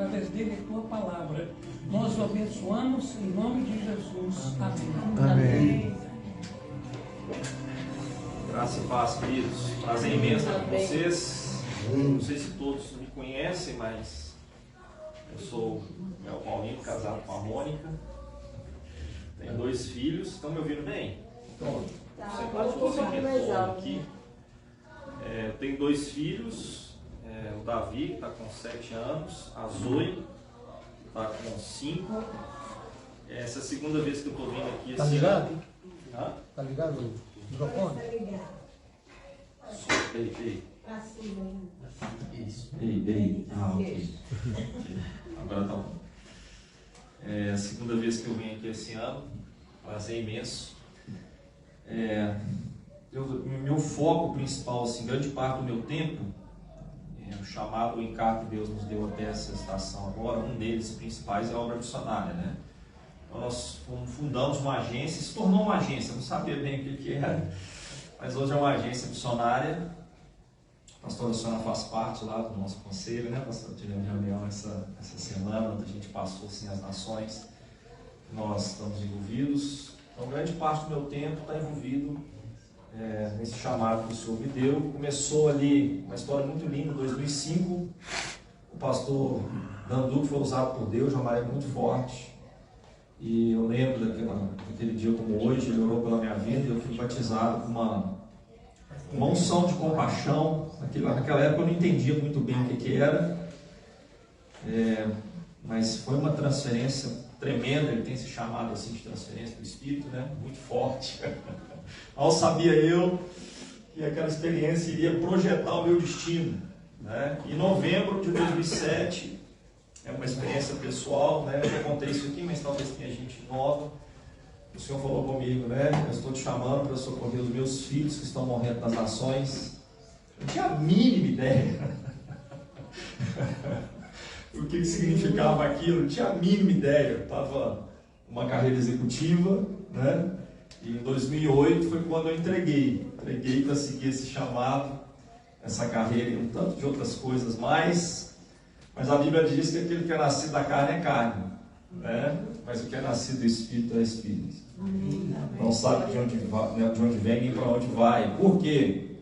através dele a tua palavra. Nós o abençoamos em nome de Jesus. Amém. Amém. Graça e paz, queridos. Prazer imenso estar com vocês. Não sei se todos me conhecem, mas eu sou o Paulinho, casado com a Mônica. Tenho 2 filhos. Estão me ouvindo bem? Você pode conseguir aqui. Eu tenho 2 filhos. O Davi, que está com 7 anos. A Zoe, que está com 5. Essa é a segunda vez que eu estou vindo aqui. Tá ligado? Hã? Tá ligado o microfone? Ei. Isso. Ei. Ok. Agora tá bom. É a segunda vez que eu venho aqui esse ano. Prazer imenso. Meu foco principal, assim, grande parte do meu tempo, o chamado, o encargo que Deus nos deu até essa estação agora, um deles principais é a obra missionária, né? Então nós fundamos uma agência, se tornou uma agência, não sabia bem o que era, mas hoje é uma agência missionária. A pastora Sônia faz parte lá do nosso conselho, né? Pastor, tivemos reunião essa semana, onde a gente passou assim, as nações que nós estamos envolvidos. Então, grande parte do meu tempo está envolvido nesse chamado que o Senhor me deu. Começou ali uma história muito linda, em 2005. O pastor Dandu foi usado por Deus de uma maneira muito forte. E eu lembro daquele dia como hoje, ele orou pela minha vida e eu fui batizado com uma unção de compaixão. Naquela época eu não entendia muito bem o que era, mas foi uma transferência tremenda. Ele tem esse chamado assim de transferência do Espírito, né? Muito forte. Mal sabia eu que aquela experiência iria projetar o meu destino, né? Em novembro de 2007, é uma experiência pessoal, né? Eu já contei isso aqui, mas talvez tenha gente nova. O Senhor falou comigo, né? Eu estou te chamando para socorrer os meus filhos que estão morrendo nas nações. Eu não tinha a mínima ideia o que significava aquilo, não tinha a mínima ideia. Eu estava numa carreira executiva, né? E em 2008 foi quando eu entreguei para seguir esse chamado, essa carreira e um tanto de outras coisas mais. Mas a Bíblia diz que aquele que é nascido da carne é carne, né? Mas o que é nascido do Espírito é Espírito. Não sabe de onde vem nem para onde vai. Por quê?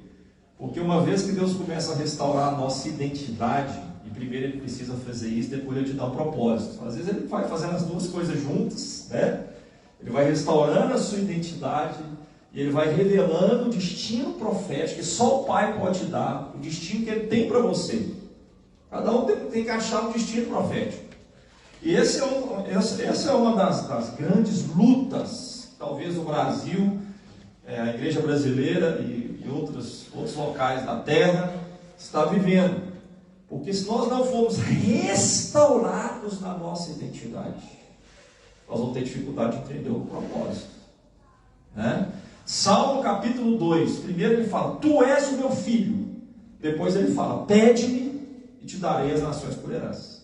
Porque uma vez que Deus começa a restaurar a nossa identidade, e primeiro Ele precisa fazer isso, depois Ele te dá um propósito. Às vezes Ele vai fazendo as duas coisas juntas, né? Ele vai restaurando a sua identidade e Ele vai revelando o destino profético que só o Pai pode dar, o destino que Ele tem para você. Cada um tem que achar um destino profético. E essa é uma das grandes lutas, talvez o Brasil, a igreja brasileira e outros locais da terra está vivendo. Porque se nós não formos restaurados na nossa identidade, nós vamos ter dificuldade de entender o propósito, né? Salmo capítulo 2, primeiro ele fala, tu és o meu filho. Depois ele fala, pede-me e te darei as nações por herança.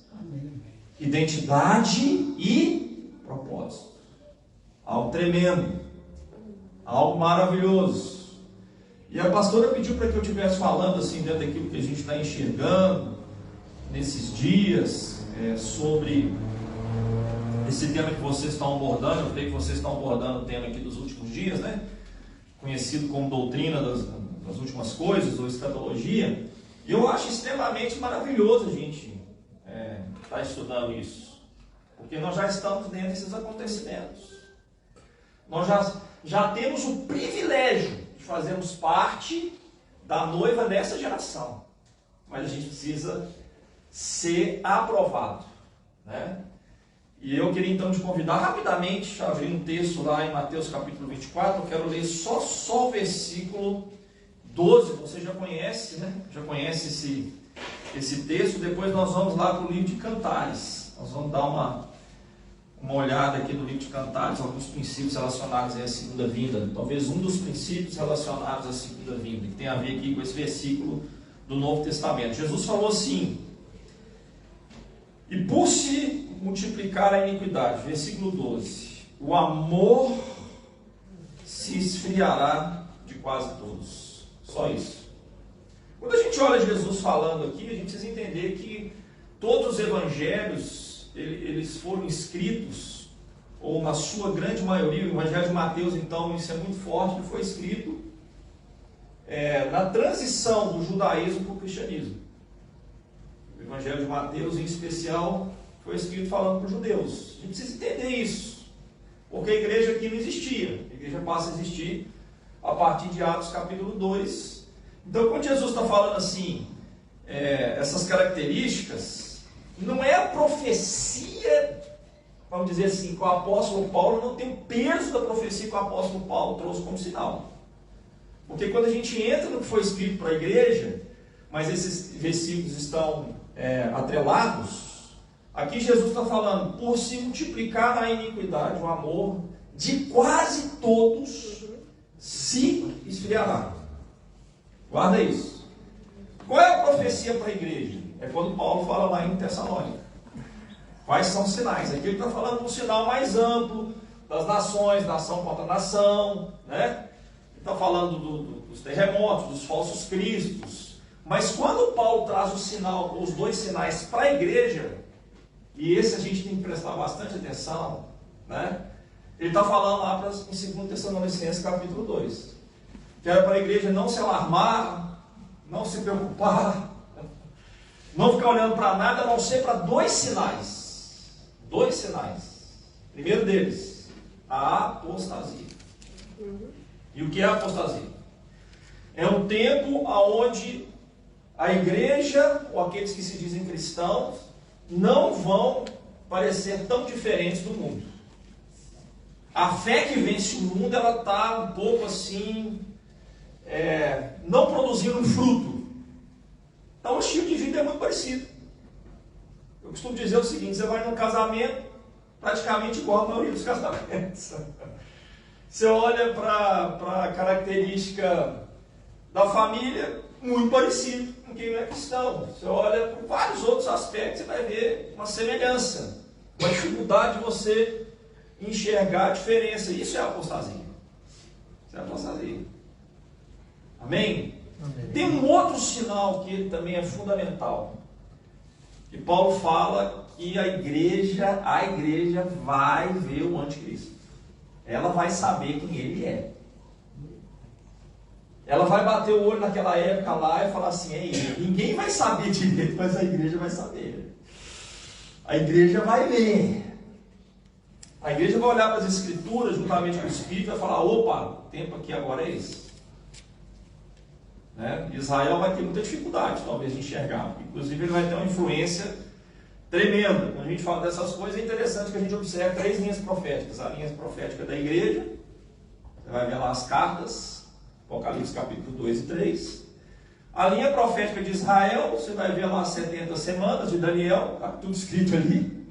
Identidade e propósito. Algo tremendo, algo maravilhoso. E a pastora pediu para que eu estivesse falando assim dentro daquilo que a gente está enxergando nesses dias, sobre esse tema que vocês estão abordando. Eu creio que vocês estão abordando o tema aqui dos últimos dias, né? Conhecido como doutrina das últimas coisas, ou escatologia. E eu acho extremamente maravilhoso a gente estar estudando isso, porque nós já estamos dentro desses acontecimentos. Nós já temos o privilégio de fazermos parte da noiva dessa geração, mas a gente precisa ser aprovado, né? E eu queria então te convidar rapidamente a abrir um texto lá em Mateus capítulo 24. Eu quero ler só o versículo 12. Você já conhece, né? Já conhece esse texto. Depois nós vamos lá para o livro de Cantares. Nós vamos dar uma olhada aqui no livro de Cantares, alguns princípios relacionados à segunda vinda. Talvez um dos princípios relacionados à segunda vinda, que tem a ver aqui com esse versículo do Novo Testamento. Jesus falou assim: e por se multiplicar a iniquidade, versículo 12, o amor se esfriará de quase todos. Só isso. Quando a gente olha Jesus falando aqui, a gente precisa entender que todos os evangelhos, eles foram escritos, ou na sua grande maioria, o Evangelho de Mateus, então, isso é muito forte, ele foi escrito na transição do judaísmo para o cristianismo. O Evangelho de Mateus, em especial, foi escrito falando para os judeus. A gente precisa entender isso, porque a igreja aqui não existia. A igreja passa a existir a partir de Atos capítulo 2. Então, quando Jesus está falando assim, essas características, não é a profecia, vamos dizer assim, que o apóstolo Paulo não tem o peso da profecia que o apóstolo Paulo trouxe como sinal. Porque quando a gente entra no que foi escrito para a igreja, mas esses versículos estão atrelados, aqui Jesus está falando, por se multiplicar a iniquidade, o amor de quase todos se esfriará. Guarda isso. Qual é a profecia para a igreja? É quando Paulo fala lá em Tessalônica. Quais são os sinais? Aqui ele está falando de um sinal mais amplo, das nações, nação contra nação, né? Ele está falando dos terremotos, dos falsos cristos. Mas quando Paulo traz o sinal, os dois sinais para a igreja, e esse a gente tem que prestar bastante atenção, né? Ele está falando lá em 2 Tessalonicenses capítulo 2. Que era para a igreja não se alarmar, não se preocupar, não ficar olhando para nada, a não ser para dois sinais. Dois sinais. Primeiro deles, a apostasia. E o que é a apostasia? É um tempo onde a igreja, ou aqueles que se dizem cristãos, não vão parecer tão diferentes do mundo. A fé que vence o mundo, ela está um pouco assim, não produzindo um fruto. Então o estilo de vida é muito parecido. Eu costumo dizer o seguinte, você vai num casamento, praticamente igual a maioria dos casamentos. Você olha para a característica da família, muito parecido com quem não é cristão. Você olha para vários outros aspectos, você vai ver uma semelhança, uma dificuldade de você enxergar a diferença. Isso é apostasia. Isso é apostasia. Amém? Amém? Tem um outro sinal que ele também é fundamental. Que Paulo fala que a igreja vai ver o anticristo. Ela vai saber quem ele é. Ela vai bater o olho naquela época lá e falar assim, é ele. Ninguém vai saber direito, mas a igreja vai saber. A igreja vai ler. A igreja vai olhar para as escrituras juntamente com o Espírito e vai falar, opa, o tempo aqui agora é esse. Né? Israel vai ter muita dificuldade, talvez, de enxergar. Inclusive, ele vai ter uma influência tremenda. Quando a gente fala dessas coisas, é interessante que a gente observe 3 linhas proféticas. A linha profética da igreja, você vai ver lá as cartas, Apocalipse capítulo 2 e 3. A linha profética de Israel, você vai ver lá as 70 semanas de Daniel, está tudo escrito ali.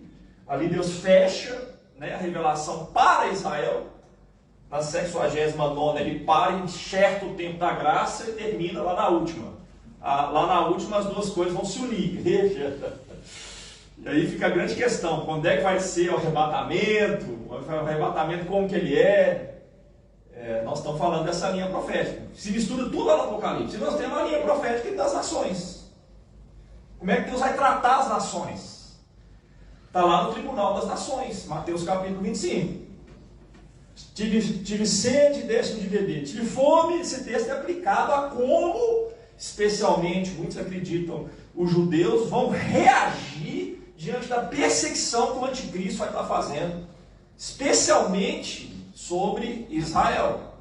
Ali Deus fecha, né, a revelação para Israel. Na 69ª ele para e enxerta o tempo da graça e termina lá na última. Lá na última as duas coisas vão se unir, igreja. E aí fica a grande questão, quando é que vai ser o arrebatamento? O arrebatamento como que ele é? Nós estamos falando dessa linha profética. Se mistura tudo lá no Apocalipse. E nós temos a linha profética das nações. Como é que Deus vai tratar as nações? Está lá no tribunal das nações, Mateus capítulo 25. Tive sede, deste de beber. Tive fome, esse texto é aplicado a como, especialmente, muitos acreditam, os judeus vão reagir diante da perseguição que o anticristo vai estar fazendo, especialmente sobre Israel.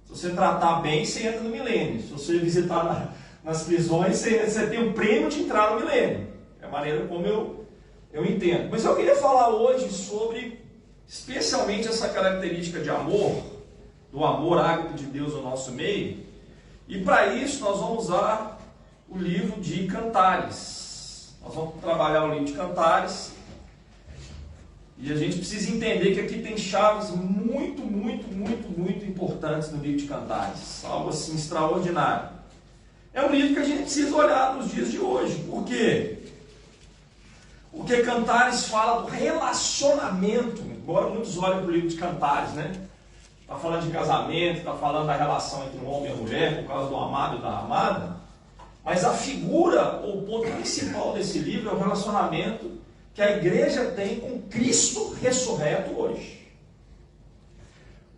Se você tratar bem, você entra no milênio. Se você visitar nas prisões, você tem um prêmio de entrar no milênio. É a maneira como eu entendo. Mas eu queria falar hoje sobre, especialmente, essa característica de amor, do amor ágape de Deus no nosso meio. E para isso nós vamos usar o livro de Cantares. Nós vamos trabalhar o livro de Cantares. E a gente precisa entender que aqui tem chaves muito, muito, muito, muito importantes no livro de Cantares. Algo assim extraordinário. É um livro que a gente precisa olhar nos dias de hoje. Por quê? Porque Cantares fala do relacionamento. Embora muitos olhem para o livro de Cantares, né? Está falando de casamento, está falando da relação entre um homem e a mulher, por causa do amado e da amada. Mas a figura, ou o ponto principal desse livro é o relacionamento que a igreja tem com Cristo ressurreto hoje.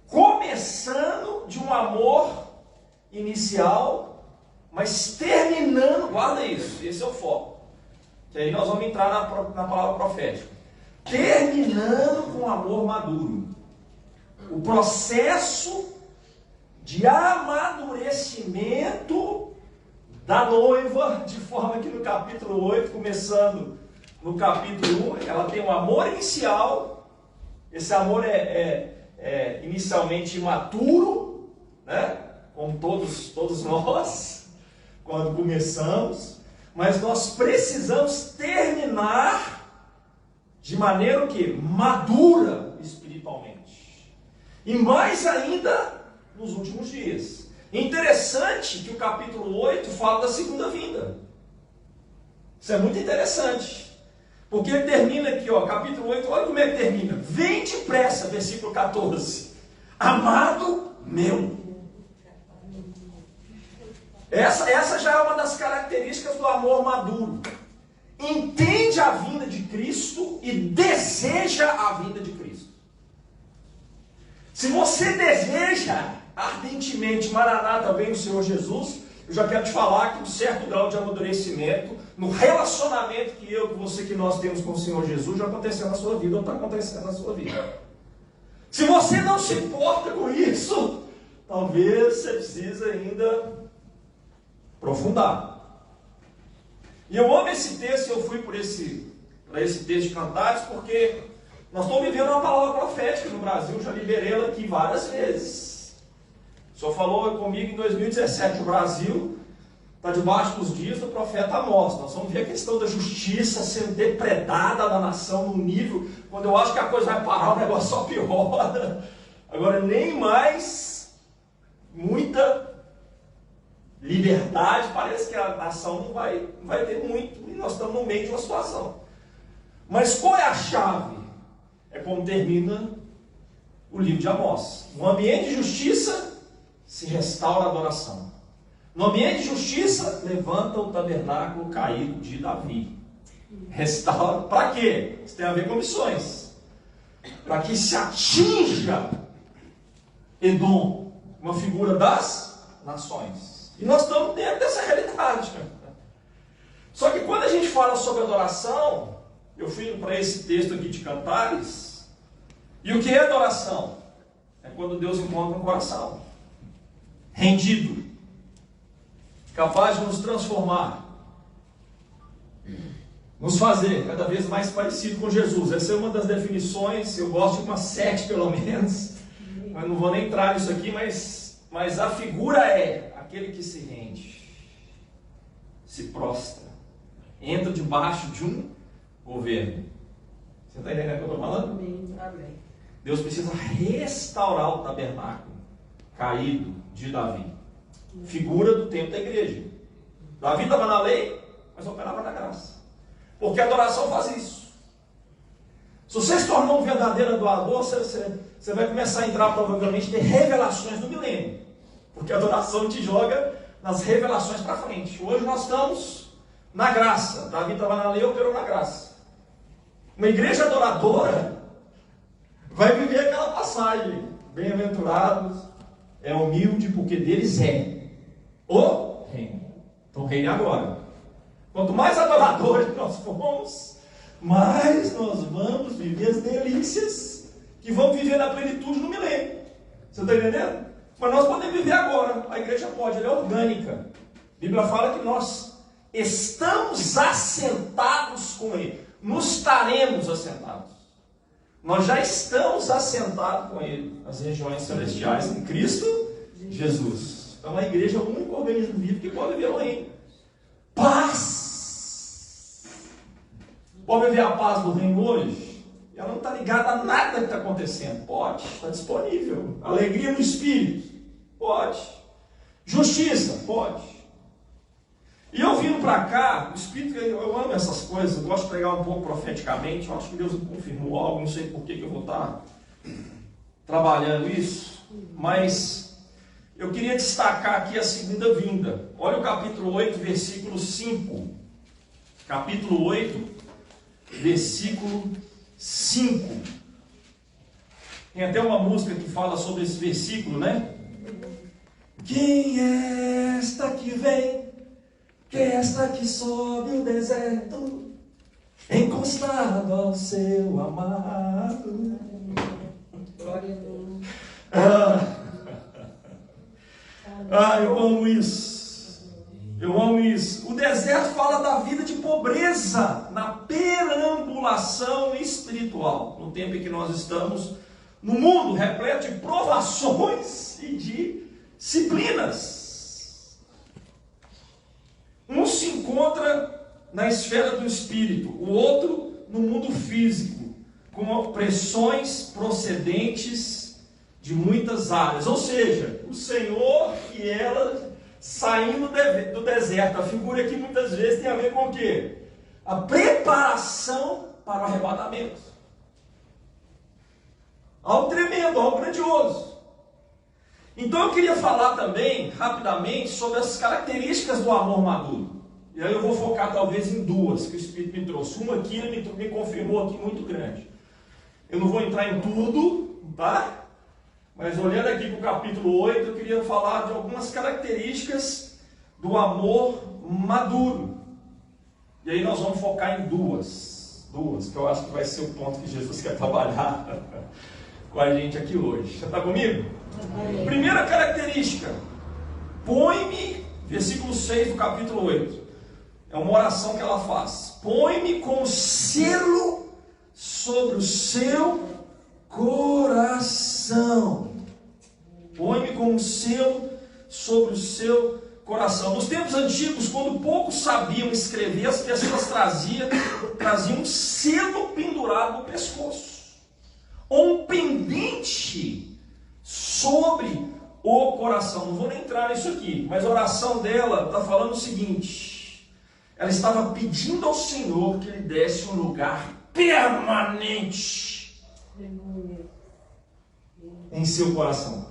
Começando de um amor inicial, mas terminando, guarda isso, esse é o foco. Que aí nós vamos entrar na palavra profética. Terminando com um amor maduro. O processo de amadurecimento da noiva, de forma que no capítulo 8, começando no capítulo 1, ela tem um amor inicial. Esse amor é inicialmente imaturo, né? Como todos nós, quando começamos, mas nós precisamos terminar de maneira o quê? Madura espiritualmente. E mais ainda nos últimos dias. Interessante que o capítulo 8 fala da segunda vinda. Isso é muito interessante. Porque ele termina aqui, ó, capítulo 8, olha como é que termina. Vem depressa, versículo 14. Amado meu. Essa já é uma das características do amor maduro. Entende a vinda de Cristo e deseja a vinda de Cristo. Se você deseja ardentemente, Maranata, vem o Senhor Jesus, eu já quero te falar que um certo grau de amadurecimento, no relacionamento que você, que nós temos com o Senhor Jesus, já aconteceu na sua vida, ou está acontecendo na sua vida. Se você não se importa com isso, talvez você precise ainda aprofundar. E eu amo esse texto, eu fui para esse texto de Cantares, porque nós estamos vivendo uma palavra profética no Brasil, já liberei ela aqui várias vezes. O Senhor falou comigo em 2017, o Brasil está debaixo dos dias do profeta Amós. Nós vamos ver a questão da justiça sendo depredada na nação num nível, quando eu acho que a coisa vai parar, o negócio só piora. Agora, nem mais muita liberdade, parece que a nação não vai ter muito, e nós estamos no meio de uma situação. Mas qual é a chave? É como termina o livro de Amós. No ambiente de justiça, se restaura a adoração. No ambiente de justiça, levanta o tabernáculo caído de Davi. Restaura, para quê? Isso tem a ver com missões. Para que se atinja Edom, uma figura das nações. E nós estamos dentro dessa realidade. Só que quando a gente fala sobre adoração, eu fui para esse texto aqui de Cantares, e o que é adoração? É quando Deus encontra um coração rendido, capaz de nos transformar, nos fazer cada vez mais parecido com Jesus. Essa é uma das definições, eu gosto de umas 7 pelo menos, mas não vou nem entrar nisso aqui, mas a figura é aquele que se rende, se prostra, entra debaixo de um governo. Você está entendendo o que eu estou falando? Amém. Deus precisa restaurar o tabernáculo caído de Davi. Figura do tempo da igreja. Davi estava na lei, mas operava na graça. Porque a adoração faz isso. Se você se tornou um verdadeiro adorador, você vai começar a entrar provavelmente em revelações do milênio. Porque a adoração te joga nas revelações para frente. Hoje nós estamos na graça. Davi estava na lei, operou na graça. Uma igreja adoradora vai viver aquela passagem. Bem-aventurados é humilde, porque deles é o reino. Então o reino é agora. Quanto mais adoradores nós formos, mais nós vamos viver as delícias que vamos viver na plenitude no milênio. Você está entendendo? Mas nós podemos viver agora. A igreja pode, ela é orgânica. A Bíblia fala que nós estamos assentados com Ele. Nos estaremos assentados. Nós já estamos assentados com Ele nas regiões celestiais em Cristo Jesus. Então a igreja é o único organismo vivo que pode viver o reino. Paz. Pode viver a paz do reino hoje? Ela não está ligada a nada que está acontecendo. Pode, está disponível. Alegria no espírito? Pode. Justiça? Pode. E eu vindo para cá, o Espírito, eu amo essas coisas, eu gosto de pregar um pouco profeticamente, eu acho que Deus me confirmou algo, não sei por que eu vou estar trabalhando isso, mas eu queria destacar aqui a segunda vinda. Olha o capítulo 8, versículo 5. Capítulo 8, versículo 5. Tem até uma música que fala sobre esse versículo, né? Quem é esta que vem? Quem é esta que sobe o deserto, encostado ao seu amado? Glória a Deus. Eu amo isso. Eu amo isso. O deserto fala da vida de pobreza, na perambulação espiritual. No tempo em que nós estamos, no mundo repleto de provações e de disciplinas. Um se encontra na esfera do espírito, o outro no mundo físico, com pressões procedentes de muitas áreas. Ou seja, o Senhor e ela saindo do deserto. A figura aqui muitas vezes tem a ver com o quê? A preparação para o arrebatamento. Algo tremendo, algo grandioso. Então eu queria falar também, rapidamente, sobre as características do amor maduro. E aí eu vou focar talvez em duas que o Espírito me trouxe. Uma aqui, ele me confirmou aqui muito grande. Eu não vou entrar em tudo, tá? Mas olhando aqui para o capítulo 8, eu queria falar de algumas características do amor maduro. E aí nós vamos focar em duas, que eu acho que vai ser o ponto que Jesus quer trabalhar com a gente aqui hoje. Você está comigo? Amém. Primeira característica, põe-me, versículo 6 do capítulo 8, é uma oração que ela faz, põe-me com selo sobre o seu coração. Põe-me com selo sobre o seu coração. Nos tempos antigos, quando poucos sabiam escrever, as pessoas traziam um selo pendurado no pescoço, ou um pendente sobre o coração. Não vou nem entrar nisso aqui, mas a oração dela está falando o seguinte: ela estava pedindo ao Senhor que lhe desse um lugar permanente em seu coração.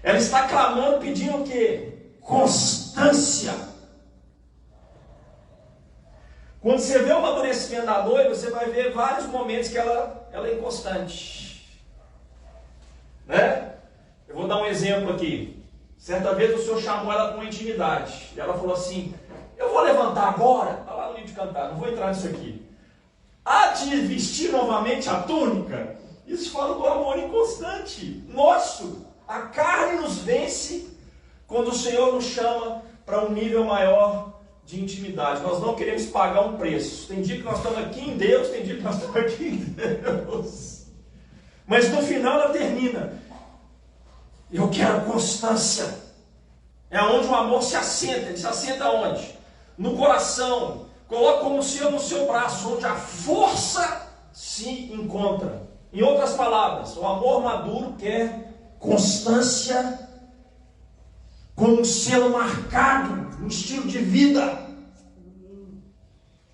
Ela está clamando, pedindo o quê? Constância. Quando você vê o amadurecimento da noiva, você vai ver vários momentos que ela é inconstante, né? Eu vou dar um exemplo aqui. Certa vez o Senhor chamou ela para uma intimidade, e ela falou assim: eu vou levantar agora, está lá no livro de Cantar, não vou entrar nisso aqui, há de vestir novamente a túnica. Isso fala do amor inconstante nosso. A carne nos vence quando o Senhor nos chama para um nível maior de intimidade. Nós não queremos pagar um preço. Tem dia que nós estamos aqui em Deus, tem dia que nós estamos aqui em Deus. Mas no final ela termina: eu quero constância. É onde o amor se assenta. Ele se assenta onde? No coração. Coloca como selo no seu braço, onde a força se encontra. Em outras palavras, o amor maduro quer constância como um selo marcado, um estilo de vida.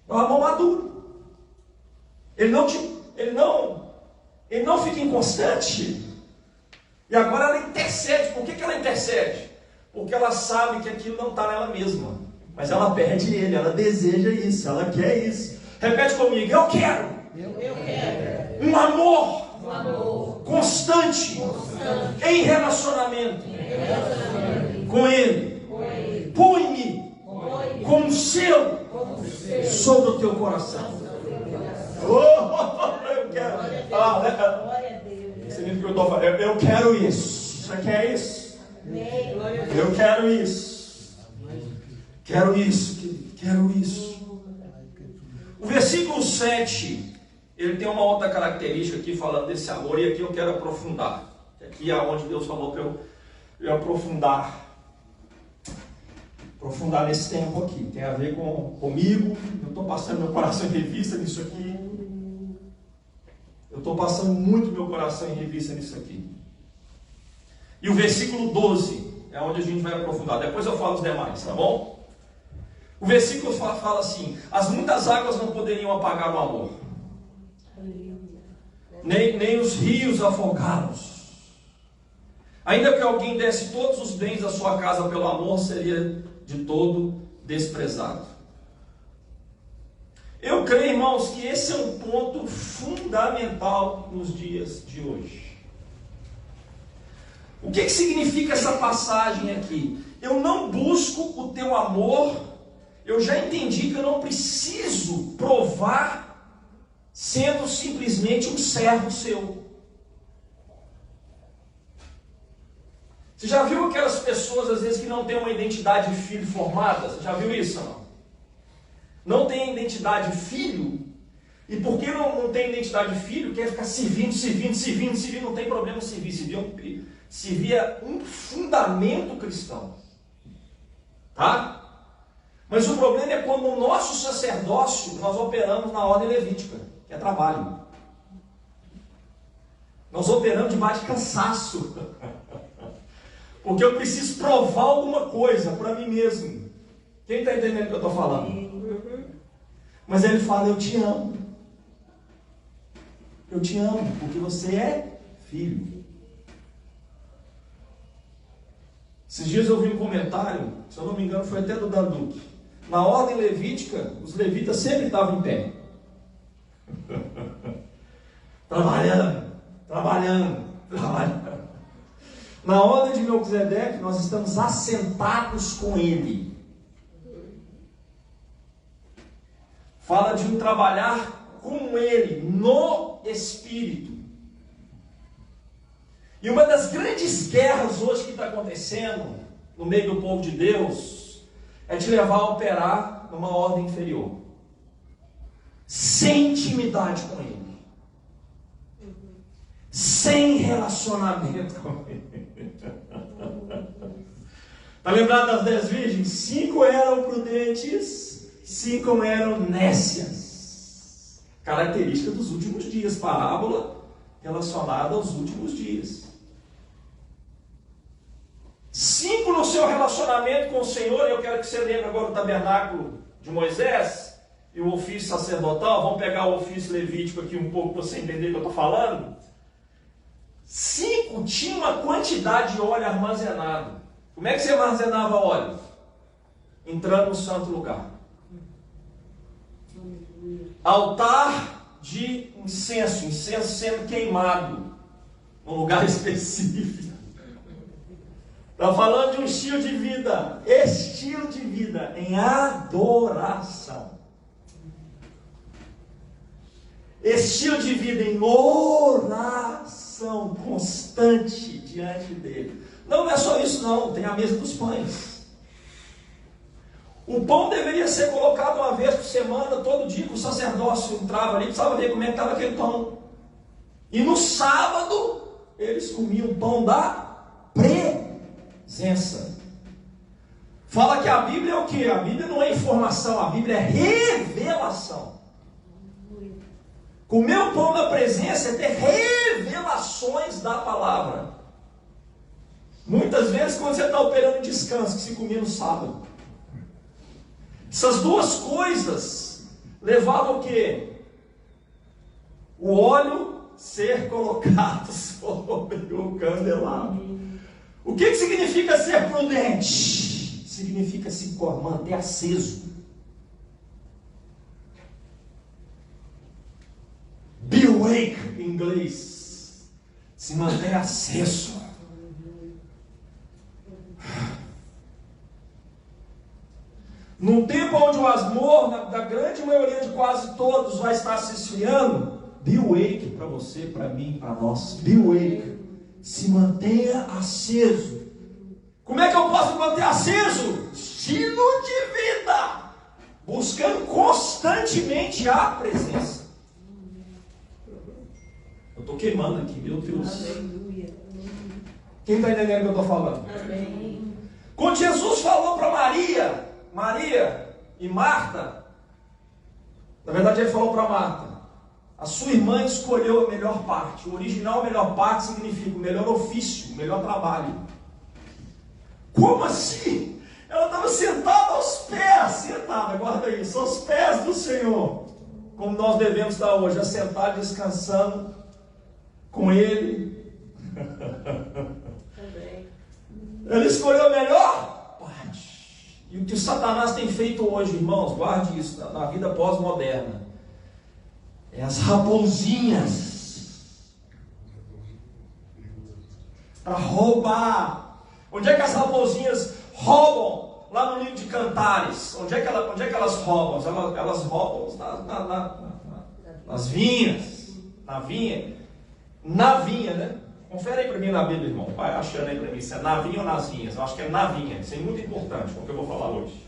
É o amor maduro. Ele não fica inconstante. E agora ela intercede. Por que ela intercede? Porque ela sabe que aquilo não está nela mesma. Mas ela pede ele, ela deseja isso, ela quer isso. Repete comigo: eu quero. Um amor constante em relacionamento com Ele. Põe-me como um selo sobre o teu coração. Eu quero. Você me perguntou, eu quero isso. Você quer isso? Eu quero isso. Quero isso, querido. Quero isso. O versículo 7, ele tem uma outra característica aqui falando desse amor, e aqui eu quero aprofundar. Aqui é onde Deus falou para eu aprofundar nesse tempo aqui. Tem a ver comigo. Eu estou passando meu coração em revista nisso aqui. Eu estou passando muito meu coração em revista nisso aqui. E o versículo 12 é onde a gente vai aprofundar. Depois eu falo os demais, tá bom? O versículo fala assim: as muitas águas não poderiam apagar o amor, nem os rios afogá-los. Ainda que alguém desse todos os bens da sua casa pelo amor, seria de todo desprezado. Eu creio, irmãos, que esse é um ponto fundamental nos dias de hoje. O que significa essa passagem aqui? Eu não busco o teu amor, eu já entendi que eu não preciso provar sendo simplesmente um servo seu. Você já viu aquelas pessoas, às vezes, que não têm uma identidade de filho formada? Você já viu isso ou não? Não tem identidade de filho, e porque não tem identidade de filho, quer ficar servindo, não tem problema servir, servia um fundamento cristão. Tá? Mas o problema é quando o nosso sacerdócio, nós operamos na ordem levítica, que é trabalho. Nós operamos debaixo de cansaço. Porque eu preciso provar alguma coisa para mim mesmo. Quem está entendendo o que eu estou falando? Mas ele fala, eu te amo. Eu te amo, porque você é filho. Esses dias eu vi um comentário, se eu não me engano foi até do Danduque. Na ordem levítica, os levitas sempre estavam em pé. Trabalhando. Na ordem de Melquisedeque, nós estamos assentados com ele. Fala de um trabalhar com ele, no Espírito. E uma das grandes guerras hoje que está acontecendo no meio do povo de Deus é te levar a operar numa ordem inferior, sem intimidade com ele, sem relacionamento com ele. Está lembrado das 10 virgens? 5 eram prudentes, 5 eram nécias. Característica dos últimos dias, parábola relacionada aos últimos dias. 5 no seu relacionamento com o Senhor. Eu quero que você lembre agora o tabernáculo de Moisés e o ofício sacerdotal. Vamos pegar o ofício levítico aqui um pouco para você entender o que eu estou falando. 5 tinha uma quantidade de óleo armazenado. Como é que você armazenava óleo? Entrando no santo lugar. Altar de incenso, incenso sendo queimado num lugar específico. Está falando de um estilo de vida em adoração. Estilo de vida em oração constante diante dele. Não é só isso não, tem a mesa dos pães. O pão deveria ser colocado uma vez por semana, todo dia que o sacerdócio entrava ali, precisava ver como é que estava aquele pão. E no sábado, eles comiam pão da presença. Fala que a Bíblia é o quê? A Bíblia não é informação, a Bíblia é revelação. Comer o pão da presença é ter revelações da palavra. Muitas vezes quando você está operando em descanso, que se comia no sábado. Essas duas coisas levavam ao quê? O óleo ser colocado sobre o candelabro. O que significa ser prudente? Significa se manter aceso. Be awake em inglês. Se manter aceso. Num tempo onde o asmor, da grande maioria de quase todos, vai estar se esfriando, be awake para você, para mim, para nós. Be awake. Se mantenha aceso. Como é que eu posso me manter aceso? Estilo de vida. Buscando constantemente a presença. Eu estou queimando aqui, meu Deus. Aleluia. Quem está entendendo o que eu estou falando? Amém. Quando Jesus falou para Maria e Marta, na verdade ele falou para Marta, a sua irmã escolheu a melhor parte. O original, a melhor parte significa o melhor ofício, o melhor trabalho. Como assim? Ela estava sentada aos pés, guarda isso, aos pés do Senhor, como nós devemos estar hoje, assentado, descansando com Ele. Ele escolheu a melhor parte. E o que Satanás tem feito hoje, irmãos, guarde isso, na vida pós-moderna, é as raposinhas para roubar. Onde é que as raposinhas roubam? Lá no livro de Cantares. Onde é que elas roubam? Elas roubam nas vinhas. Na vinha, né? Confere aí para mim na Bíblia, irmão. Vai achando aí para mim se é na vinha ou nas vinhas. Eu acho que é na vinha. Isso é muito importante, com o que eu vou falar hoje.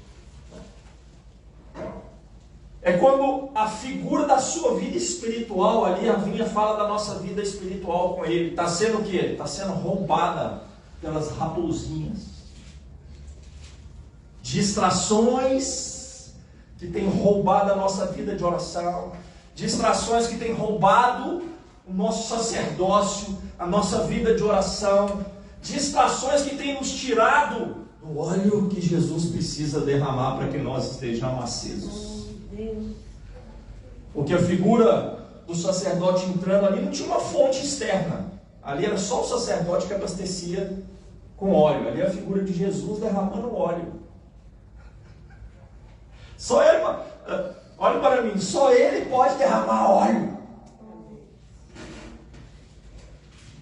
É quando a figura da sua vida espiritual ali, a vinha fala da nossa vida espiritual com ele. Está sendo o quê? Está sendo roubada pelas raposinhas. Distrações que têm roubado a nossa vida de oração. Distrações que têm roubado o nosso sacerdócio, a nossa vida de oração. Distrações que têm nos tirado do óleo que Jesus precisa derramar para que nós estejamos acesos. Porque a figura do sacerdote entrando ali não tinha uma fonte externa. Ali era só o sacerdote que abastecia com óleo. Ali é a figura de Jesus derramando óleo. Só ele, olha para mim, só ele pode derramar óleo.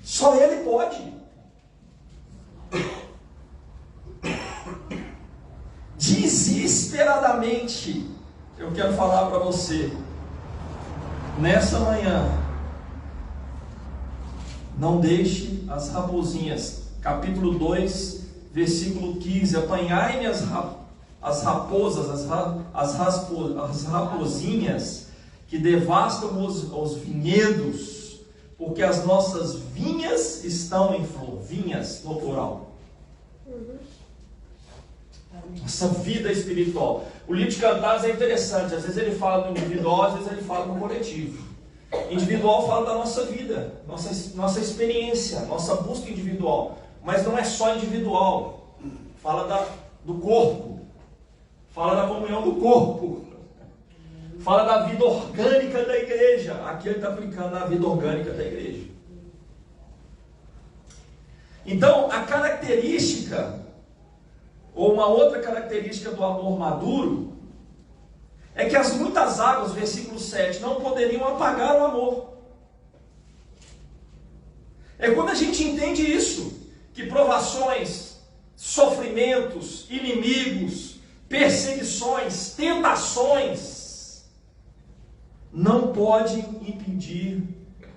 Só ele pode. Desesperadamente, eu quero falar para você, nessa manhã, não deixe as raposinhas, capítulo 2, versículo 15, apanhai-me as raposas, as raposinhas que devastam os vinhedos, porque as nossas vinhas estão em flor, vinhas no plural. Nossa vida espiritual. O livro de Cantares é interessante, às vezes ele fala no individual, às vezes ele fala no coletivo. Individual fala da nossa vida, nossa experiência, nossa busca individual, mas não é só individual, fala do corpo, fala da comunhão do corpo, fala da vida orgânica da igreja. Aqui ele está aplicando na vida orgânica da igreja. Então, a característica, ou uma outra característica do amor maduro, é que as muitas águas, versículo 7, não poderiam apagar o amor. É quando a gente entende isso, que provações, sofrimentos, inimigos, perseguições, tentações, não podem impedir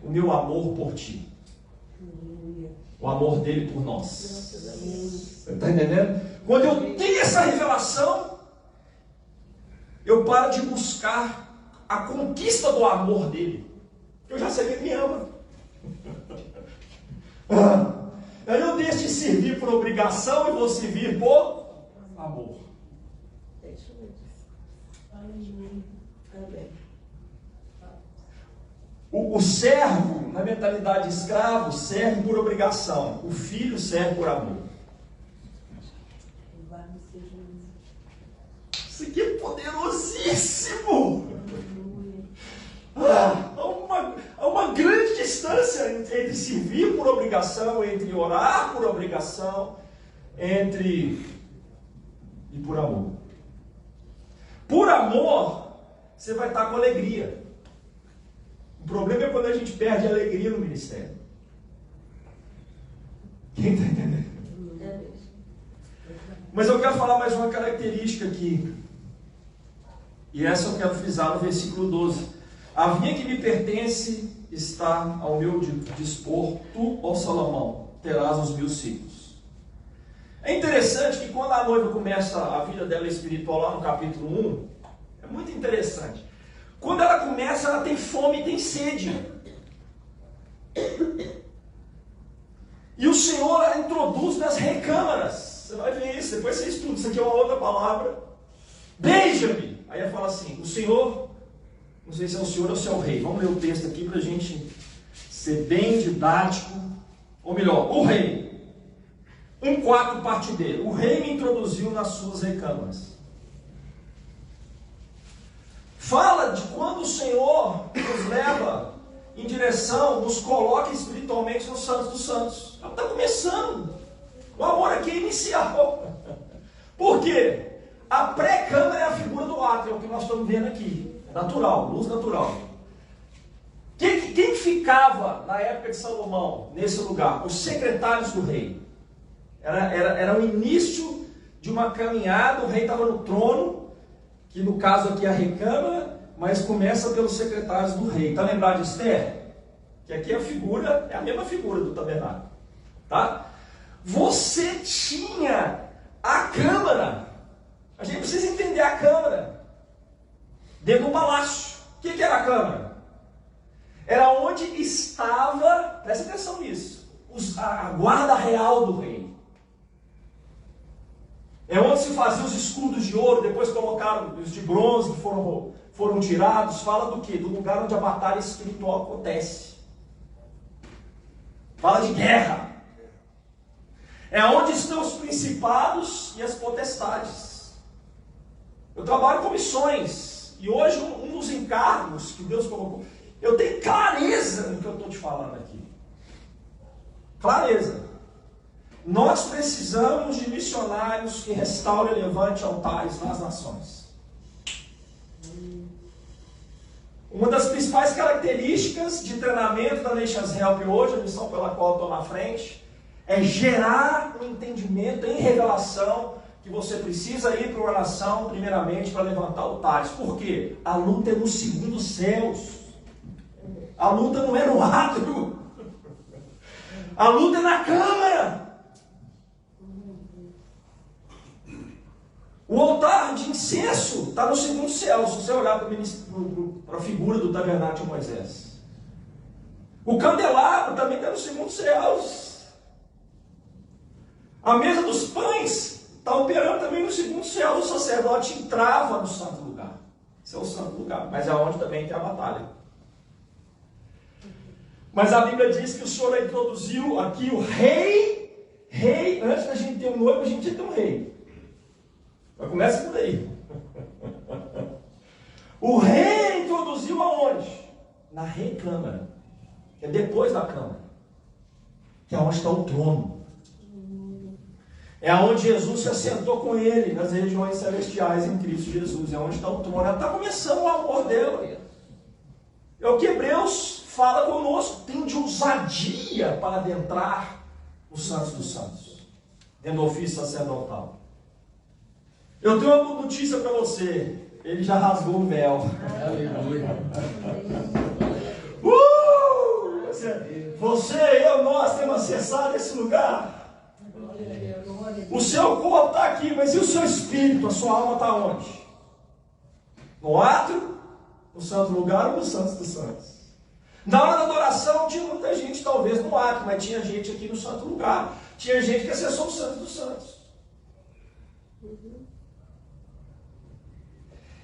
o meu amor por ti. O amor dele por nós. Você está entendendo? Quando eu tenho essa revelação, eu paro de buscar a conquista do amor dele. Eu já sei que ele me ama. Aí eu deixo de servir por obrigação e vou servir por amor. É isso mesmo. O servo, na mentalidade escravo, serve por obrigação. O filho serve por amor. Isso aqui é poderosíssimo. Há uma grande distância entre servir por obrigação, entre orar por obrigação, e por amor. Por amor, você vai estar com alegria. O problema é quando a gente perde a alegria no ministério. Quem está entendendo? Mas eu quero falar mais uma característica aqui. E essa eu quero frisar no versículo 12. A vinha que me pertence está ao meu dispor, tu, ó Salomão, terás os 1000 ciclos. É interessante que quando a noiva começa a vida dela espiritual lá no capítulo 1, é muito interessante. Quando ela começa, ela tem fome e tem sede. E o Senhor a introduz nas recâmaras. Você vai ver isso, depois você estuda. Isso aqui é uma outra palavra. Beija-me. Aí ela fala assim, o Senhor, não sei se é o Senhor ou se é o rei. Vamos ler o texto aqui para a gente ser bem didático. Ou melhor, o rei. 1:4 parte dele. O rei me introduziu nas suas recâmaras. Fala de quando o Senhor nos leva em direção, nos coloca espiritualmente nos santos dos santos. Ela está começando. O amor aqui é inicial. Por quê? A pré-câmara é a figura do átrio, é o que nós estamos vendo aqui. É natural, luz natural. Quem ficava na época de Salomão, nesse lugar? Os secretários do rei. Era o início de uma caminhada, o rei estava no trono, que no caso aqui é a recâmara, mas começa pelos secretários do rei. Está lembrado de Esther? Que aqui a figura é a mesma figura do tabernáculo. Tá? Você tinha a câmara. A gente precisa entender a câmara. Dentro do palácio. O que era a câmara? Era onde estava, presta atenção nisso, a guarda real do rei. É onde se faziam os escudos de ouro, depois colocaram os de bronze que foram tirados. Fala do quê? Do lugar onde a batalha espiritual acontece. Fala de guerra. É onde estão os principados e as potestades. Eu trabalho com missões. E hoje um dos encargos que Deus colocou, eu tenho clareza no que eu estou te falando aqui. Clareza. Nós precisamos de missionários que restaurem e levantem altares nas nações. Uma das principais características de treinamento da Nations Help hoje, a missão pela qual eu estou na frente, é gerar um entendimento em revelação que você precisa ir para uma nação, primeiramente, para levantar altares. Por quê? A luta é nos segundos céus. A luta não é no átrio. A luta é na câmara. O altar de incenso está no segundo céu, se você olhar para a figura do tabernáculo de Moisés. O candelabro também está no segundo céu. A mesa dos pães está operando também no segundo céu. O sacerdote entrava no santo lugar. Esse é o santo lugar, mas é onde também tem a batalha. Mas a Bíblia diz que o Senhor introduziu aqui o rei. Antes da gente ter um noivo, a gente tinha que ter um rei. Mas começa por aí. O rei introduziu aonde? Na recâmara. Que é depois da câmara. Que é onde está o trono. É onde Jesus se assentou com ele, nas regiões celestiais em Cristo Jesus. É onde está o trono. Ela está começando o amor dela. É o que Hebreus fala conosco. Tem de ousadia para adentrar os santos dos santos. Dentro do ofício sacerdotal. Eu tenho uma notícia para você. Ele já rasgou o véu. Aleluia. Você e eu, nós temos acessado esse lugar. O seu corpo está aqui, mas e o seu espírito, a sua alma está onde? No átrio, no santo lugar ou no santos dos santos? Na hora da adoração tinha muita gente, talvez no átrio, mas tinha gente aqui no santo lugar. Tinha gente que acessou o santo dos santos.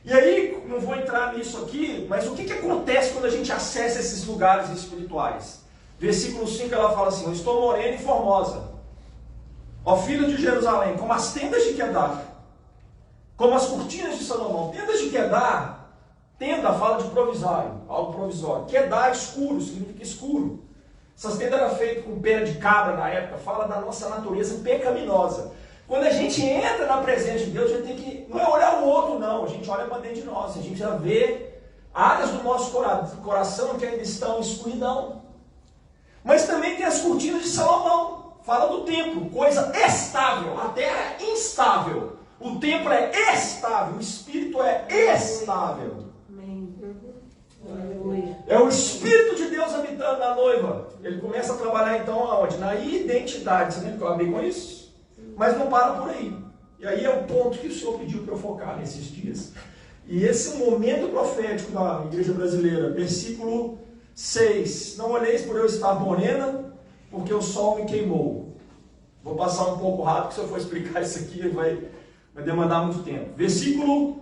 E aí, não vou entrar nisso aqui, mas o que acontece quando a gente acessa esses lugares espirituais? Versículo 5 ela fala assim: eu estou morena e formosa, ó filho de Jerusalém, como as tendas de Quedar, como as cortinas de Salomão. Tendas de Quedar, tenda fala de provisório, algo provisório. Quedar escuro, significa escuro. Essas tendas eram feitas com pena de cabra na época, fala da nossa natureza pecaminosa. Quando a gente entra na presença de Deus, a gente tem que, não é olhar o outro não, a gente olha para dentro de nós, a gente já vê áreas do nosso coração que ainda estão em escuridão. Mas também tem as cortinas de Salomão, fala do templo, coisa estável, a terra é instável, o templo é estável, o espírito é estável. É o Espírito de Deus habitando na noiva. Ele começa a trabalhar então aonde? Na identidade. Você lembra que eu abri com isso? Mas não para por aí. E aí é o ponto que o Senhor pediu para eu focar nesses dias. E esse momento profético da igreja brasileira, versículo 6. Não olheis por eu estar morena, porque o sol me queimou. Vou passar um pouco rápido, se eu for explicar isso aqui vai demandar muito tempo. Versículo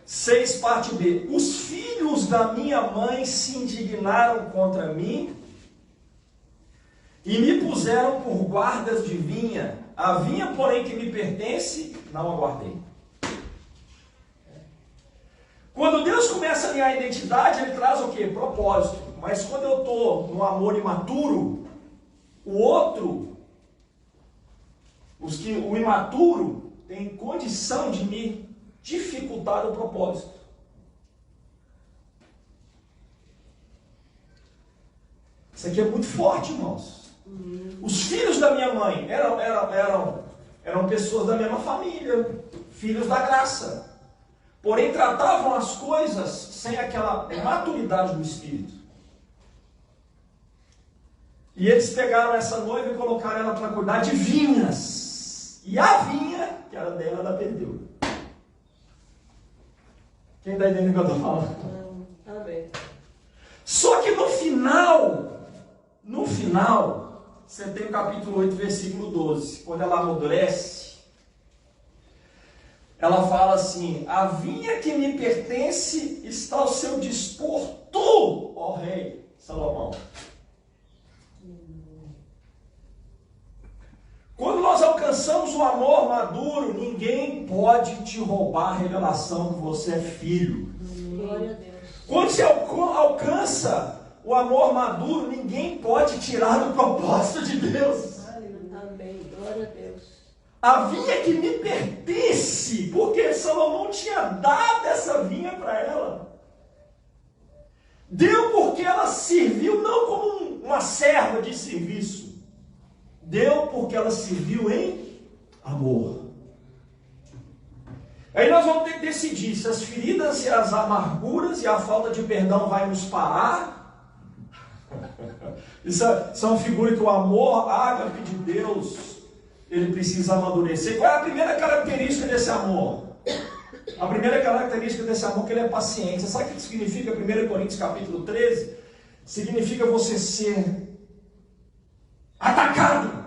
6, parte B. Os filhos da minha mãe se indignaram contra mim e me puseram por guardas de vinha. A vinha, porém, que me pertence, não a guardei. Quando Deus começa a alinhar a identidade, Ele traz o quê? Propósito. Mas quando eu estou no amor imaturo, o outro O imaturo tem condição de me dificultar o propósito. Isso aqui é muito forte, irmãos. Os filhos da minha mãe eram pessoas da mesma família, filhos da graça. Porém, tratavam as coisas sem aquela maturidade do espírito. E eles pegaram essa noiva e colocaram ela para cuidar de vinhas. E a vinha, que era dela, ela perdeu. Quem está entendendo o que eu estou falando? Amém. Só que no final, você tem o capítulo 8, versículo 12. Quando ela amadurece, ela fala assim: a vinha que me pertence está ao seu dispor, tu, ó rei Salomão. Quando nós alcançamos o amor maduro, ninguém pode te roubar a revelação que você é filho. Glória a Deus. Quando você alcança o amor maduro, ninguém pode tirar do propósito de Deus. Amém. Glória a Deus. A vinha que me pertence, porque Salomão tinha dado essa vinha para ela. Deu porque ela serviu não como uma serva de serviço. Deu porque ela serviu em amor. Aí nós vamos ter que decidir se as feridas e as amarguras e a falta de perdão vai nos parar. Isso é uma figura que o amor ágape de Deus, ele precisa amadurecer. Qual é a primeira característica desse amor? A primeira característica desse amor é que ele é paciente. Você sabe o que significa 1 Coríntios capítulo 13? Significa você ser atacado,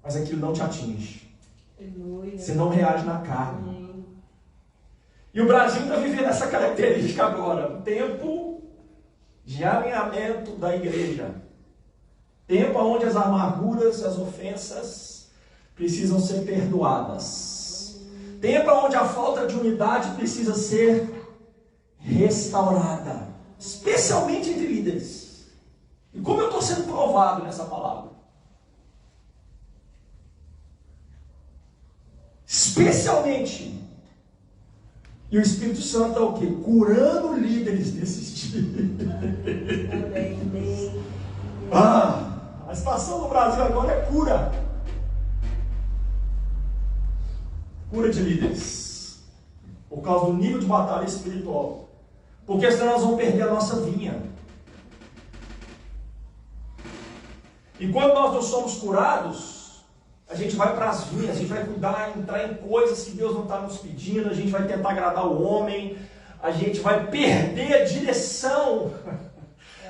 mas aquilo não te atinge. Aleluia. Você não reage na carne. E o Brasil está vivendo essa característica agora. Um tempo de alinhamento da igreja. Tempo onde as amarguras, as ofensas precisam ser perdoadas. Tempo onde a falta de unidade precisa ser restaurada. Especialmente entre líderes. E como eu estou sendo provado nessa palavra? Especialmente. E o Espírito Santo é o quê? Curando líderes desses dias. Amém. A situação do Brasil agora é cura. Cura de líderes. Por causa do nível de batalha espiritual. Porque senão nós vamos perder a nossa vinha. E quando nós não somos curados, a gente vai para as vinhas, a gente vai cuidar, entrar em coisas que Deus não está nos pedindo, a gente vai tentar agradar o homem, a gente vai perder a direção.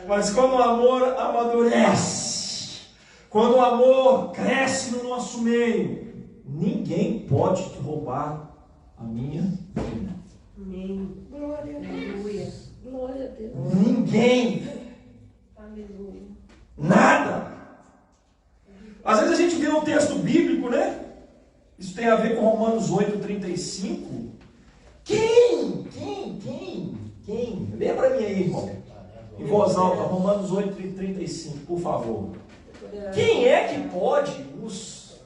Mas quando o amor amadurece, quando o amor cresce no nosso meio, ninguém pode te roubar a minha vida. Amém. Glória a Deus. Glória a Deus. Ninguém. Aleluia. Nada. Às vezes a gente vê um texto bíblico, né? Isso tem a ver com Romanos 8:35. Quem? Lembra mim aí, irmão. Em voz alta, Romanos 8:35, por favor. Quem é que pode nos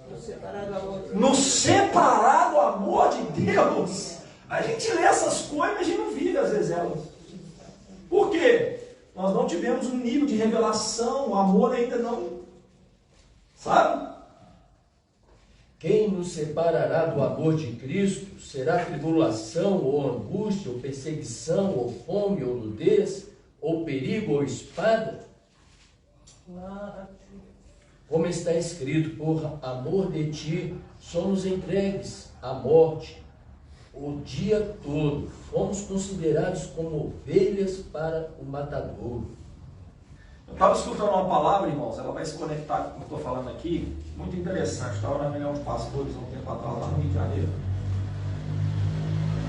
separar do amor de Deus? A gente lê essas coisas, mas a gente não vive às vezes elas. Por quê? Nós não tivemos um nível de revelação, o amor ainda não, sabe? Quem nos separará do amor de Cristo? Será tribulação, ou angústia, ou perseguição, ou fome, ou nudez, ou perigo, ou espada? Como está escrito, por amor de ti, somos entregues à morte o dia todo. Fomos considerados como ovelhas para o matadouro. Eu estava escutando uma palavra, irmãos, ela vai se conectar com o que eu estou falando aqui, muito interessante. Estava na reunião de pastores há um tempo atrás, lá no Rio de Janeiro.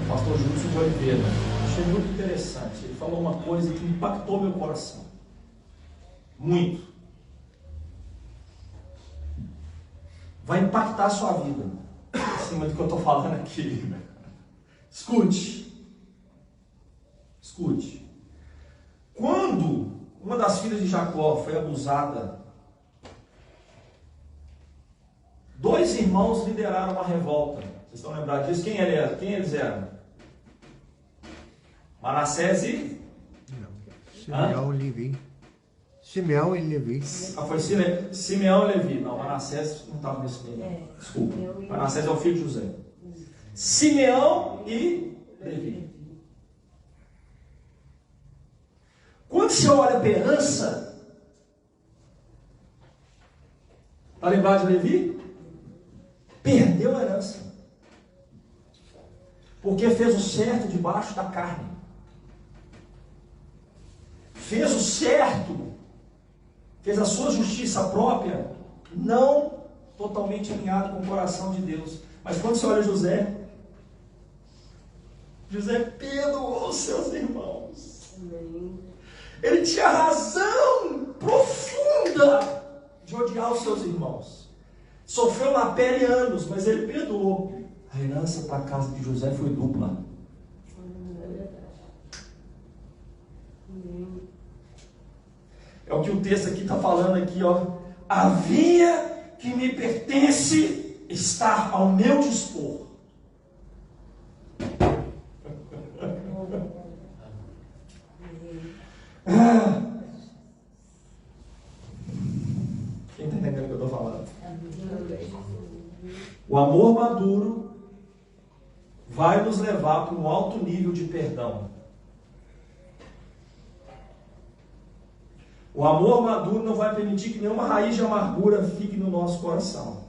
O pastor Júlio de Oliveira. Achei muito interessante. Ele falou uma coisa que impactou meu coração. Muito. Vai impactar a sua vida, em cima do que eu estou falando aqui. Escute. Escute. Quando uma das filhas de Jacó foi abusada 2 irmãos lideraram uma revolta. Vocês estão lembrados disso? Quem eles eram? Manassés e... Simeão e Levi. Simeão e Levi. Foi Simeão e Levi. Não, Manassés não estava nesse meio. Desculpa. Manassés é o filho de José. Simeão e Levi. Quando você olha para a herança, está lembrado de Levi? Perdeu a herança. Porque fez o certo debaixo da carne. Fez o certo, fez a sua justiça própria, não totalmente alinhado com o coração de Deus. Mas quando você olha José perdoou os seus irmãos. Ele tinha razão profunda de odiar os seus irmãos. Sofreu na pele anos, mas ele perdoou. A herança para a casa de José foi dupla. É o que o texto aqui está falando aqui, ó. A vinha que me pertence está ao meu dispor. Quem está entendendo o que eu estou falando? O amor maduro vai nos levar para um alto nível de perdão. O amor maduro não vai permitir que nenhuma raiz de amargura fique no nosso coração.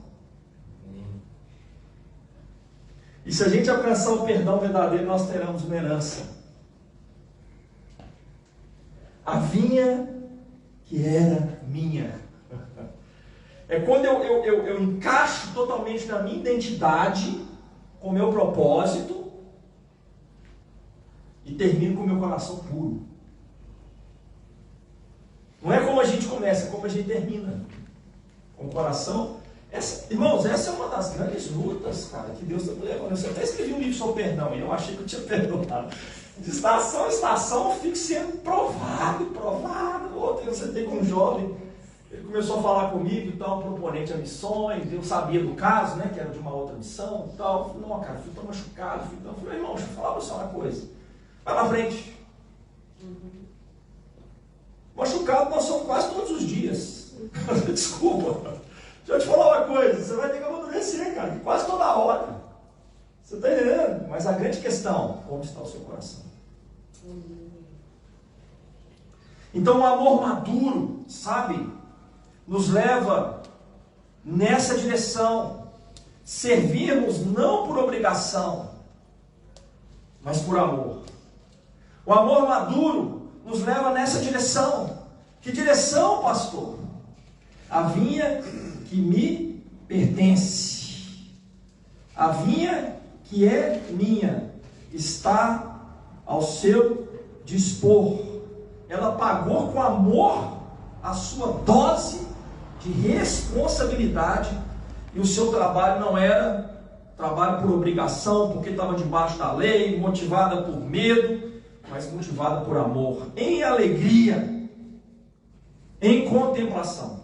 E se a gente alcançar o perdão verdadeiro, nós teremos uma herança. A vinha que era minha. É quando eu encaixo totalmente na minha identidade, com o meu propósito, e termino com o meu coração puro. Não é como a gente começa, é como a gente termina. Com o coração. Irmãos, essa é uma das grandes lutas, cara, que Deus está levando. Eu até escrevi um livro sobre perdão, e eu achei que eu tinha perdoado. De estação em estação, eu fico sendo provado. Ontem eu sentei com um jovem, ele começou a falar comigo e tal, proponente a missões, eu sabia do caso, né, que era de uma outra missão e tal. Eu falei, não, cara, fui tão machucado, Eu falei, irmão, deixa eu falar para você uma coisa. Vai na frente. Machucado nós somos quase todos os dias. Desculpa. Deixa eu te falar uma coisa. Você vai ter que amadurecer, cara. Quase toda hora. Você está entendendo? Mas a grande questão, como está o seu coração? Então o amor maduro, sabe, nos leva nessa direção. Servirmos não por obrigação, mas por amor. O amor maduro nos leva nessa direção. Que direção, pastor? A vinha que me pertence. A vinha que é minha está ao seu dispor. Ela pagou com amor a sua dose de responsabilidade, e o seu trabalho não era trabalho por obrigação, porque estava debaixo da lei, motivada por medo, mas motivada por amor, em alegria, em contemplação.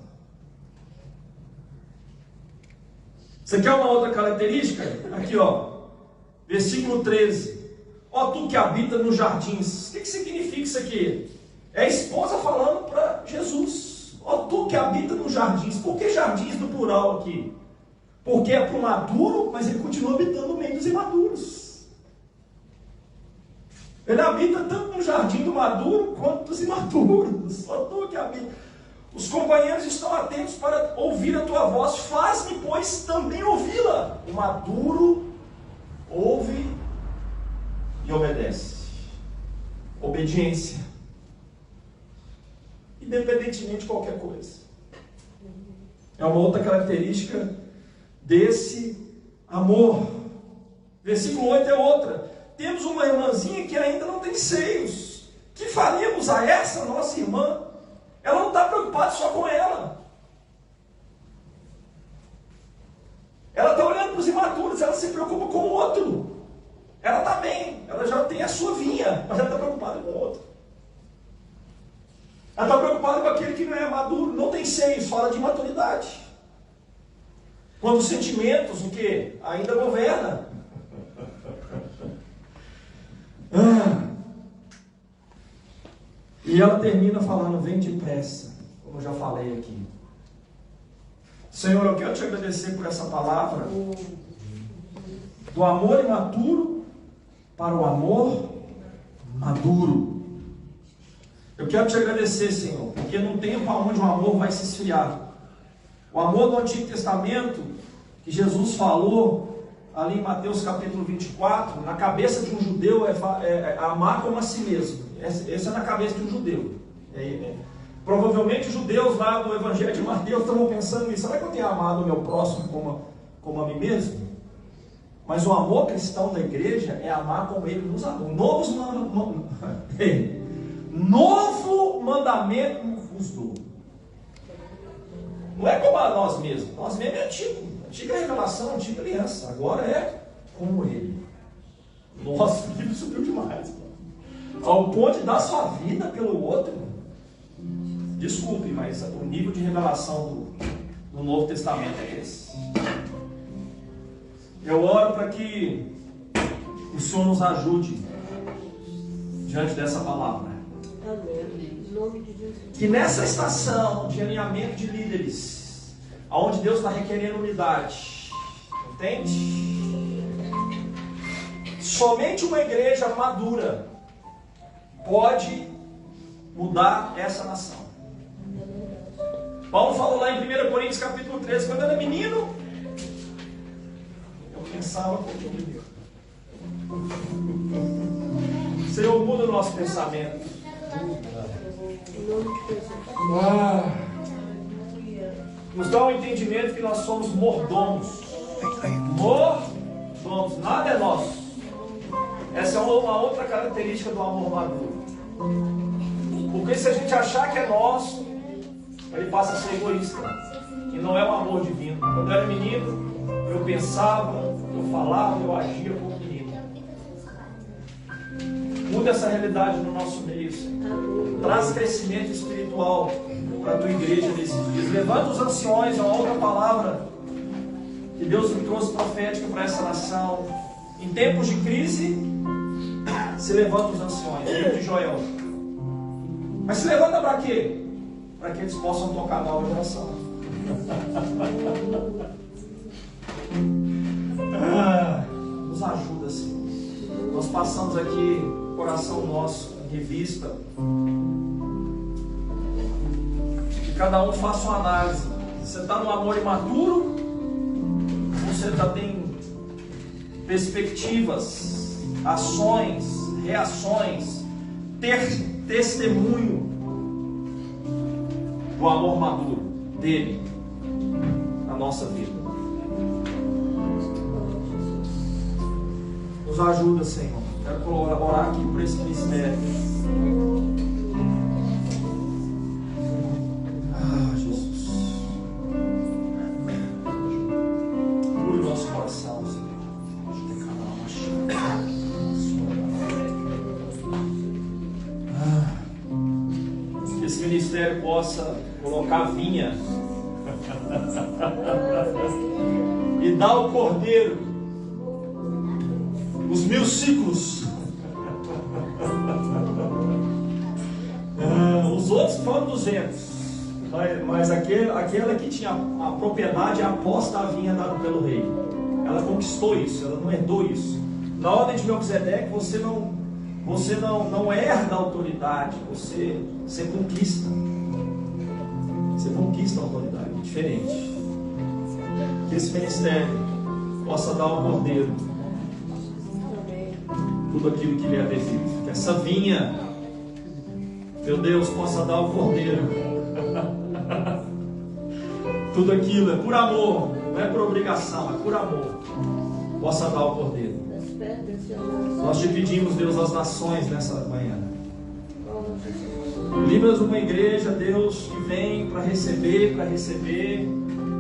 Você quer uma outra característica? Aqui, ó, versículo 13. Ó, tu que habita nos jardins. O que significa isso aqui? É a esposa falando para Jesus. Ó, tu que habita nos jardins. Por que jardins no plural aqui? Porque é para o maduro, mas ele continua habitando no meio dos imaturos. Ele habita tanto no jardim do maduro quanto dos imaturos. Ó, tu que habita. Os companheiros estão atentos para ouvir a tua voz. Faz-me, pois, também ouvi-la. O maduro ouve e obedece. Obediência. Independentemente de qualquer coisa. É uma outra característica desse amor. Versículo 8 é outra. Temos uma irmãzinha que ainda não tem seios. Que faríamos a essa nossa irmã? Ela não está preocupada só com ela. Ela está olhando para os imaturos, ela se preocupa com o outro. Ela está bem, ela já tem a sua vinha, mas ela está preocupada com o outro. Ela está preocupada com aquele que não é maduro, não tem seios, fala de maturidade. Quando os sentimentos, o que? Ainda governa. E ela termina falando, vem depressa, como eu já falei aqui. Senhor, eu quero te agradecer por essa palavra, do amor imaturo para o amor maduro. Eu quero te agradecer, Senhor, porque num tempo onde o amor vai se esfriar, o amor do Antigo Testamento, que Jesus falou ali em Mateus capítulo 24, na cabeça de um judeu é amar como a si mesmo. Esse é na cabeça de um judeu. Provavelmente os judeus lá do Evangelho de Mateus estavam pensando nisso. Será que eu tenho amado o meu próximo como a mim mesmo? Mas o amor cristão da igreja é amar como ele nos amou. Novo mandamento vos dou. Não é como a nós mesmos. Nós mesmos é antigo. Antiga revelação, antiga aliança. Agora é como ele. Nossa, o livro subiu demais. Ao ponto de dar sua vida pelo outro. Desculpe, mas o nível de revelação do Novo Testamento é esse. Eu oro para que o Senhor nos ajude diante dessa palavra. Que nessa estação de alinhamento de líderes, onde Deus está requerendo unidade, entende? Somente uma igreja madura pode mudar essa nação. Paulo falou lá em 1 Coríntios capítulo 13, quando eu era menino, eu pensava como menino. Senhor, muda o nosso pensamento. Nos dá um entendimento que nós somos mordomos. Mordomos, nada é nosso. Essa é uma outra característica do amor maduro. Porque se a gente achar que é nosso, ele passa a ser egoísta. E não é um amor divino. Quando eu era menino, eu pensava, eu falava, eu agia como menino. Muda essa realidade no nosso meio, Senhor. Traz crescimento espiritual para a tua igreja nesses dias. Levanta os anciões, é uma outra palavra que Deus me trouxe profética para essa nação. Em tempos de crise, se levanta os anciões, livro de Joel. Mas se levanta para quê? Para que eles possam tocar a nova geração. Nos ajuda, Senhor. Nós passamos aqui, coração nosso, em revista. Que cada um faça uma análise. Você está no amor imaturo? Ou você já tem perspectivas, ações, reações, testemunho do amor maduro dele na nossa vida? Nos ajuda, Senhor. Quero orar aqui por esse ministério. Jesus. Cure o nosso coração, Senhor. Que esse ministério possa colocar vinha e dar ao cordeiro os 1000 ciclos. Os outros foram 200, mas aquela que tinha a propriedade, a aposta da vinha dada pelo rei, ela conquistou isso, ela não herdou isso. Na ordem de Melquisedeque, você não herda a autoridade, você conquista. Você conquista a autoridade, é diferente. Que esse ministério possa dar ao cordeiro tudo aquilo que lhe é devido. Que essa vinha, meu Deus, possa dar ao cordeiro tudo aquilo, é por amor, não é por obrigação, é por amor. Possa dar ao cordeiro. Nós te pedimos, Deus, as nações nessa manhã. Livra-nos uma igreja, Deus, que vem para receber, para receber,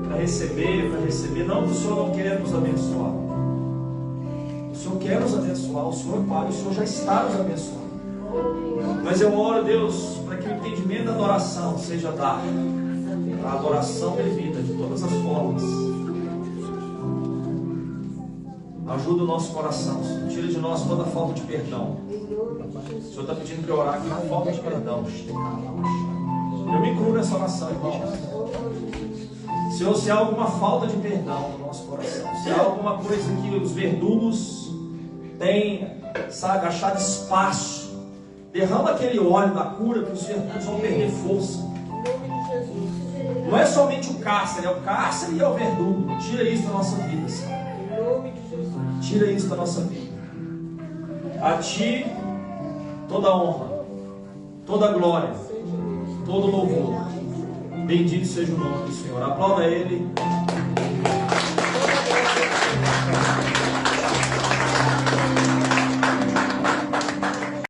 para receber, para receber. Não que o Senhor não quer nos abençoar. O Senhor quer nos abençoar, o Senhor Pai, o Senhor já está nos abençoando. Mas eu oro, Deus, para que o entendimento da adoração seja dado. A adoração devida, de todas as formas. Ajuda o nosso coração, Senhor. Tira de nós toda falta de perdão. O Senhor está pedindo para eu orar aqui por falta de perdão. Eu me incluo nessa oração, irmãos. Senhor, se há alguma falta de perdão no nosso coração, se há alguma coisa que os verdugos têm, sabe, achado espaço, derrama aquele óleo da cura que os verdugos vão perder força. Não é somente o cárcere, é o cárcere e é o verdugo. Tira isso da nossa vida, Senhor. Tira isso da nossa vida. A Ti toda honra, toda glória, todo louvor. Bendito seja o nome do Senhor. Aplauda Ele.